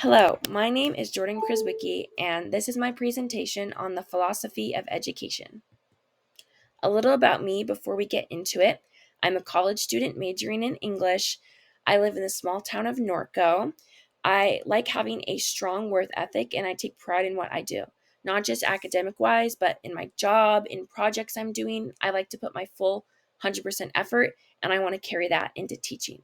Hello, my name is Jordan Krizwicki, and this is my presentation on the philosophy of education. A little about me before we get into it. I'm a college student majoring in English. I live in the small town of Norco. I like having a strong work ethic, and I take pride in what I do, not just academic wise, but in my job, in projects I'm doing. I like to put my full 100% effort, and I want to carry that into teaching.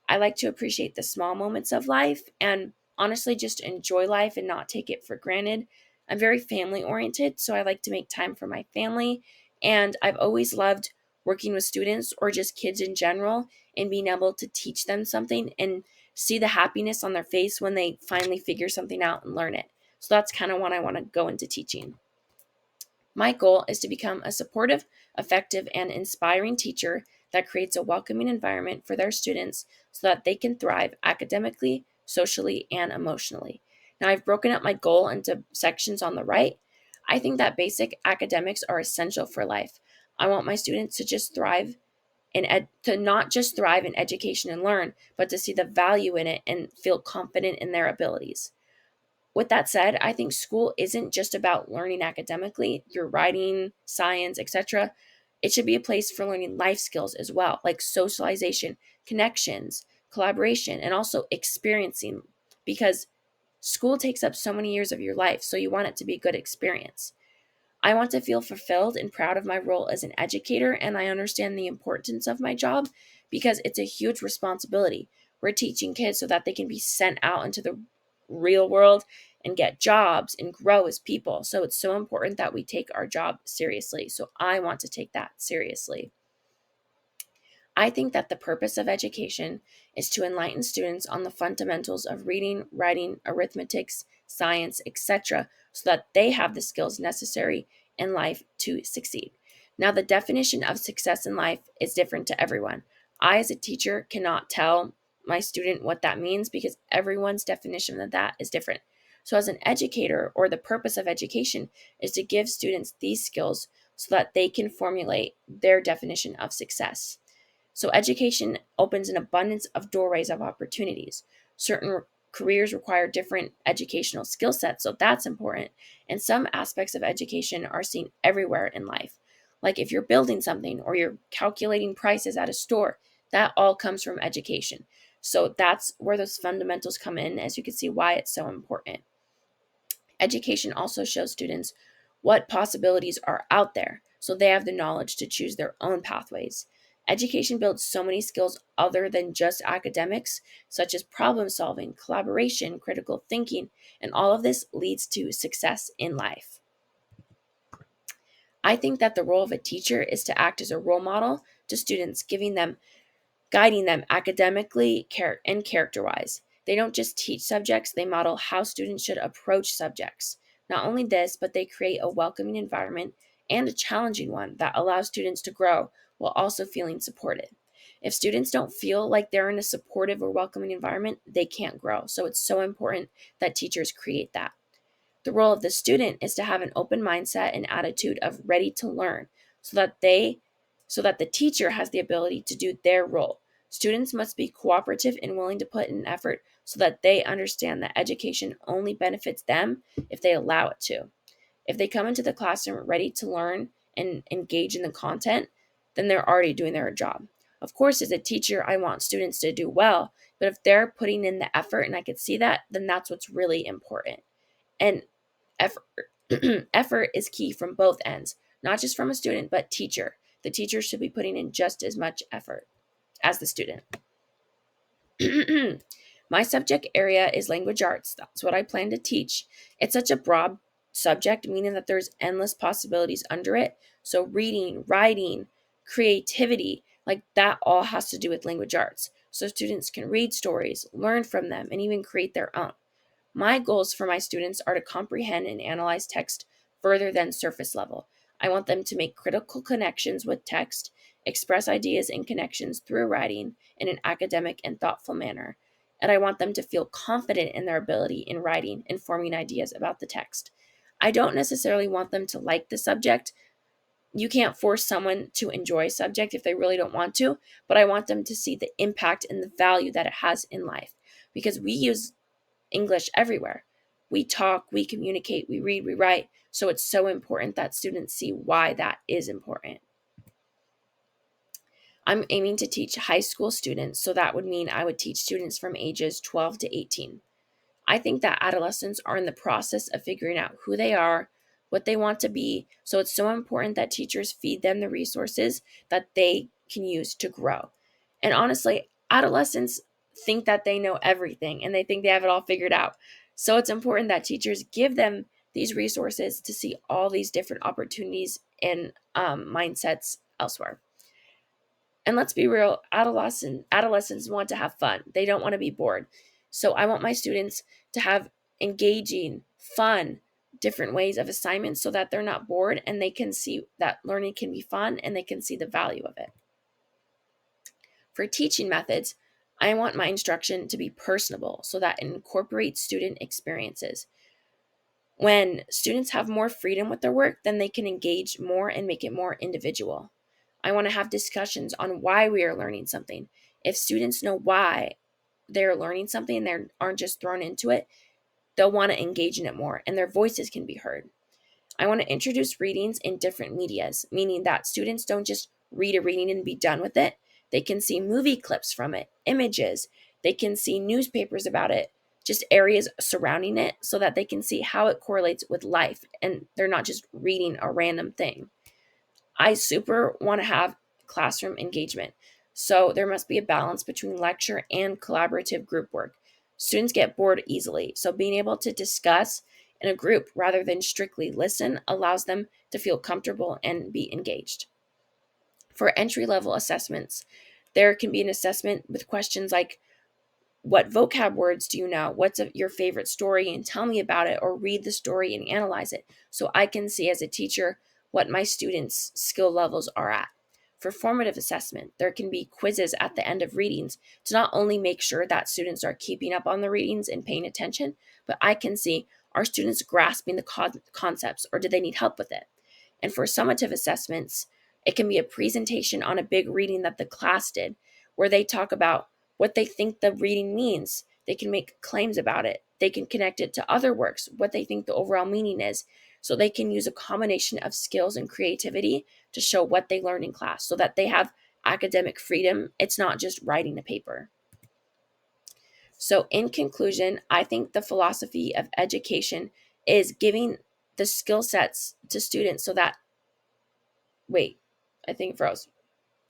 I like to appreciate the small moments of life and honestly just enjoy life and not take it for granted. I'm very family oriented, so I like to make time for my family, and I've always loved working with students or just kids in general and being able to teach them something and see the happiness on their face when they finally figure something out and learn it. So that's kind of when I want to go into teaching. My goal is to become a supportive, effective, and inspiring teacher that creates a welcoming environment for their students so that they can thrive academically, socially, and emotionally. Now, I've broken up my goal into sections on the right. I think that basic academics are essential for life. I want my students to just thrive to not just thrive in education and learn, but to see the value in it and feel confident in their abilities. With that said, I think school isn't just about learning academically, your writing, science, etc. It should be a place for learning life skills as well, like socialization, connections, collaboration, and also experiencing, because school takes up so many years of your life, so you want it to be a good experience. I want to feel fulfilled and proud of my role as an educator, and I understand the importance of my job because it's a huge responsibility. We're teaching kids so that they can be sent out into the real world and get jobs and grow as people. So it's so important that we take our job seriously. So I want to take that seriously. I think that the purpose of education is to enlighten students on the fundamentals of reading, writing, arithmetics, science, etc., so that they have the skills necessary in life to succeed. Now, the definition of success in life is different to everyone. I, as a teacher, cannot tell my student what that means because everyone's definition of that is different. So, as an educator, or the purpose of education is to give students these skills so that they can formulate their definition of success. So, education opens an abundance of doorways of opportunities. Certain careers require different educational skill sets, so that's important. And some aspects of education are seen everywhere in life. Like if you're building something or you're calculating prices at a store, that all comes from education. So, that's where those fundamentals come in, as you can see why it's so important. Education also shows students what possibilities are out there so they have the knowledge to choose their own pathways. Education builds so many skills other than just academics, such as problem solving, collaboration, critical thinking, and all of this leads to success in life. I think that the role of a teacher is to act as a role model to students, guiding them academically and character wise. They don't just teach subjects, they model how students should approach subjects. Not only this, but they create a welcoming environment and a challenging one that allows students to grow while also feeling supported. If students don't feel like they're in a supportive or welcoming environment, they can't grow. So it's so important that teachers create that. The role of the student is to have an open mindset and attitude of ready to learn so that the teacher has the ability to do their role. Students must be cooperative and willing to put in effort so that they understand that education only benefits them if they allow it to. If they come into the classroom ready to learn and engage in the content, then they're already doing their job. Of course, as a teacher, I want students to do well, but if they're putting in the effort and I could see that, then that's what's really important. And effort effort is key from both ends, not just from a student, but teacher. The teacher should be putting in just as much effort as the student. My subject area is language arts. That's what I plan to teach. It's such a broad subject, meaning that there's endless possibilities under it. So, reading, writing, creativity, like that all has to do with language arts. So, students can read stories, learn from them, and even create their own. My goals for my students are to comprehend and analyze text further than surface level. I want them to make critical connections with text, express ideas and connections through writing in an academic and thoughtful manner. And I want them to feel confident in their ability in writing and forming ideas about the text. I don't necessarily want them to like the subject. You can't force someone to enjoy a subject if they really don't want to, but I want them to see the impact and the value that it has in life because we use English everywhere. We talk, we communicate, we read, we write. So it's so important that students see why that is important. I'm aiming to teach high school students, so that would mean I would teach students from ages 12 to 18. I think that adolescents are in the process of figuring out who they are, what they want to be, so it's so important that teachers feed them the resources that they can use to grow. And honestly, adolescents think that they know everything and they think they have it all figured out. So it's important that teachers give them these resources to see all these different opportunities and mindsets elsewhere. And let's be real, adolescents want to have fun. They don't want to be bored. So I want my students to have engaging, fun, different ways of assignments so that they're not bored and they can see that learning can be fun and they can see the value of it. For teaching methods, I want my instruction to be personable so that it incorporates student experiences. When students have more freedom with their work, then they can engage more and make it more individual. I want to have discussions on why we are learning something. If students know why they're learning something and they aren't just thrown into it, they'll want to engage in it more and their voices can be heard. I want to introduce readings in different medias, meaning that students don't just read a reading and be done with it. They can see movie clips from it, images, they can see newspapers about it, just areas surrounding it so that they can see how it correlates with life and they're not just reading a random thing. I super want to have classroom engagement. So there must be a balance between lecture and collaborative group work. Students get bored easily, so being able to discuss in a group rather than strictly listen allows them to feel comfortable and be engaged. For entry level assessments, there can be an assessment with questions like, what vocab words do you know? What's your favorite story? And tell me about it, or read the story and analyze it so I can see as a teacher what my students' skill levels are at. For formative assessment, there can be quizzes at the end of readings to not only make sure that students are keeping up on the readings and paying attention, but I can see, are students grasping the concepts or do they need help with it? And for summative assessments, it can be a presentation on a big reading that the class did where they talk about what they think the reading means. They can make claims about it. They can connect it to other works, what they think the overall meaning is. So they can use a combination of skills and creativity to show what they learned in class so that they have academic freedom. It's not just writing a paper. So, in conclusion, I think the philosophy of education is giving the skill sets to students so that, wait, I think it froze.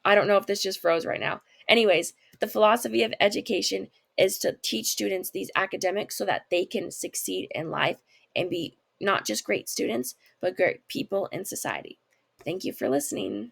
I don't know if this just froze right now. Anyways, the philosophy of education is to teach students these academics so that they can succeed in life and be not just great students, but great people in society. Thank you for listening.